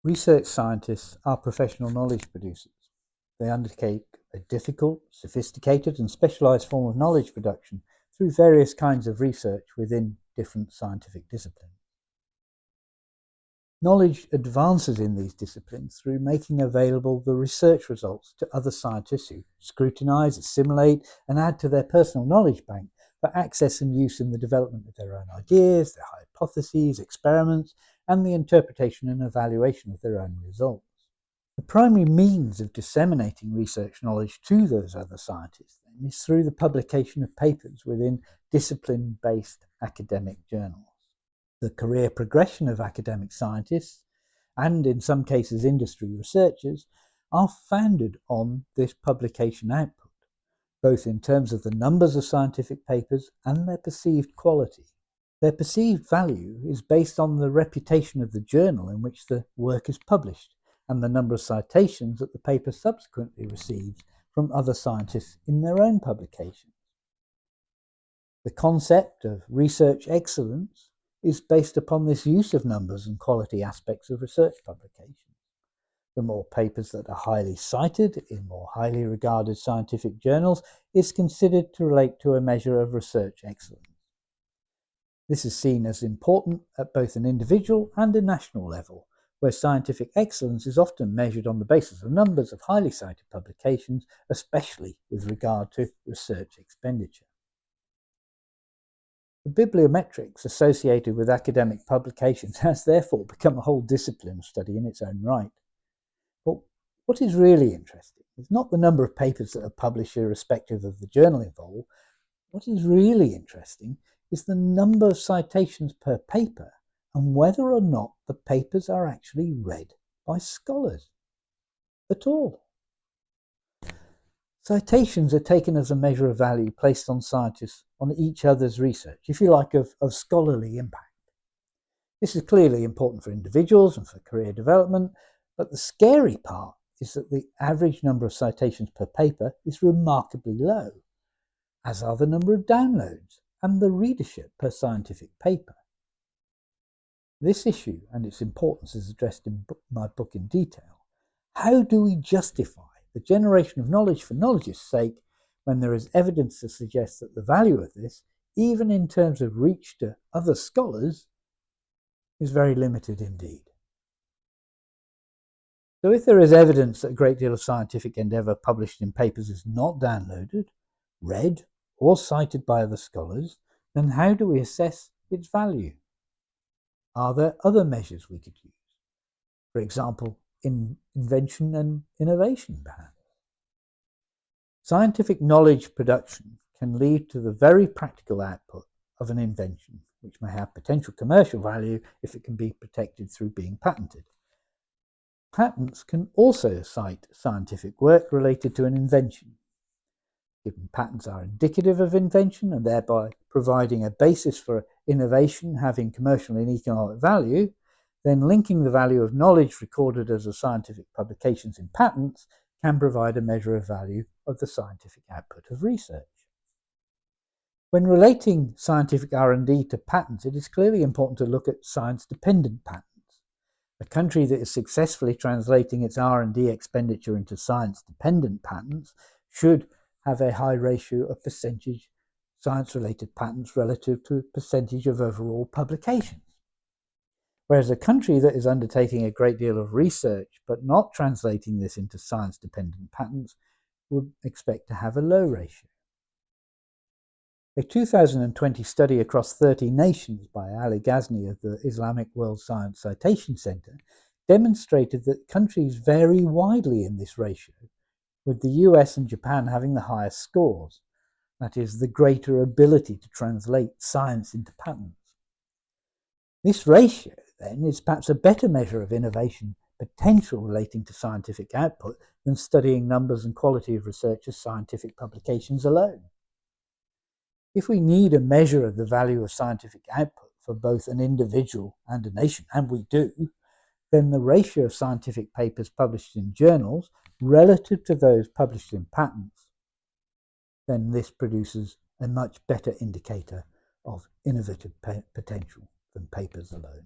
Research scientists are professional knowledge producers. They undertake a difficult, sophisticated and specialized form of knowledge production through various kinds of research within different scientific disciplines. Knowledge advances in these disciplines through making available the research results to other scientists who scrutinize, assimilate, and add to their personal knowledge bank for access and use in the development of their own ideas, their hypotheses, experiments, and the interpretation and evaluation of their own results. The primary means of disseminating research knowledge to those other scientists then is through the publication of papers within discipline-based academic journals. The career progression of academic scientists, and in some cases industry researchers, are founded on this publication output, both in terms of the numbers of scientific papers and their perceived quality. Their perceived value is based on the reputation of the journal in which the work is published and the number of citations that the paper subsequently receives from other scientists in their own publications. The concept of research excellence is based upon this use of numbers and quality aspects of research publications. The more papers that are highly cited in more highly regarded scientific journals is considered to relate to a measure of research excellence. This is seen as important at both an individual and a national level, where scientific excellence is often measured on the basis of numbers of highly cited publications, especially with regard to research expenditure. The bibliometrics associated with academic publications has therefore become a whole discipline of study in its own right. But what is really interesting is not the number of papers that are published irrespective of the journal involved. What is really interesting is the number of citations per paper and whether or not the papers are actually read by scholars at all. Citations are taken as a measure of value placed on scientists on each other's research, if you like, of scholarly impact. This is clearly important for individuals and for career development, but the scary part is that the average number of citations per paper is remarkably low, as are the number of downloads and the readership per scientific paper. This issue and its importance is addressed in my book in detail. How do we justify the generation of knowledge for knowledge's sake when there is evidence to suggest that the value of this, even in terms of reach to other scholars, is very limited indeed? So if there is evidence that a great deal of scientific endeavour published in papers is not downloaded, read, or cited by other scholars, then how do we assess its value? Are there other measures we could use? For example, in invention and innovation, perhaps. Scientific knowledge production can lead to the very practical output of an invention, which may have potential commercial value if it can be protected through being patented. Patents can also cite scientific work related to an invention. Given patents are indicative of invention and thereby providing a basis for innovation having commercial and economic value, then linking the value of knowledge recorded as a scientific publications in patents can provide a measure of value of the scientific output of research. When relating scientific R&D to patents, it is clearly important to look at science-dependent patents. A country that is successfully translating its R&D expenditure into science-dependent patents should have a high ratio of percentage science-related patents relative to percentage of overall publications. Whereas a country that is undertaking a great deal of research but not translating this into science-dependent patents would expect to have a low ratio. A 2020 study across 30 nations by Ali Ghazni of the Islamic World Science Citation Center demonstrated that countries vary widely in this ratio, with the US and Japan having the highest scores, that is, the greater ability to translate science into patents. This ratio, then, is perhaps a better measure of innovation potential relating to scientific output than studying numbers and quality of researchers' scientific publications alone. If we need a measure of the value of scientific output for both an individual and a nation, and we do, then the ratio of scientific papers published in journals relative to those published in patents, then this produces a much better indicator of innovative potential than papers alone.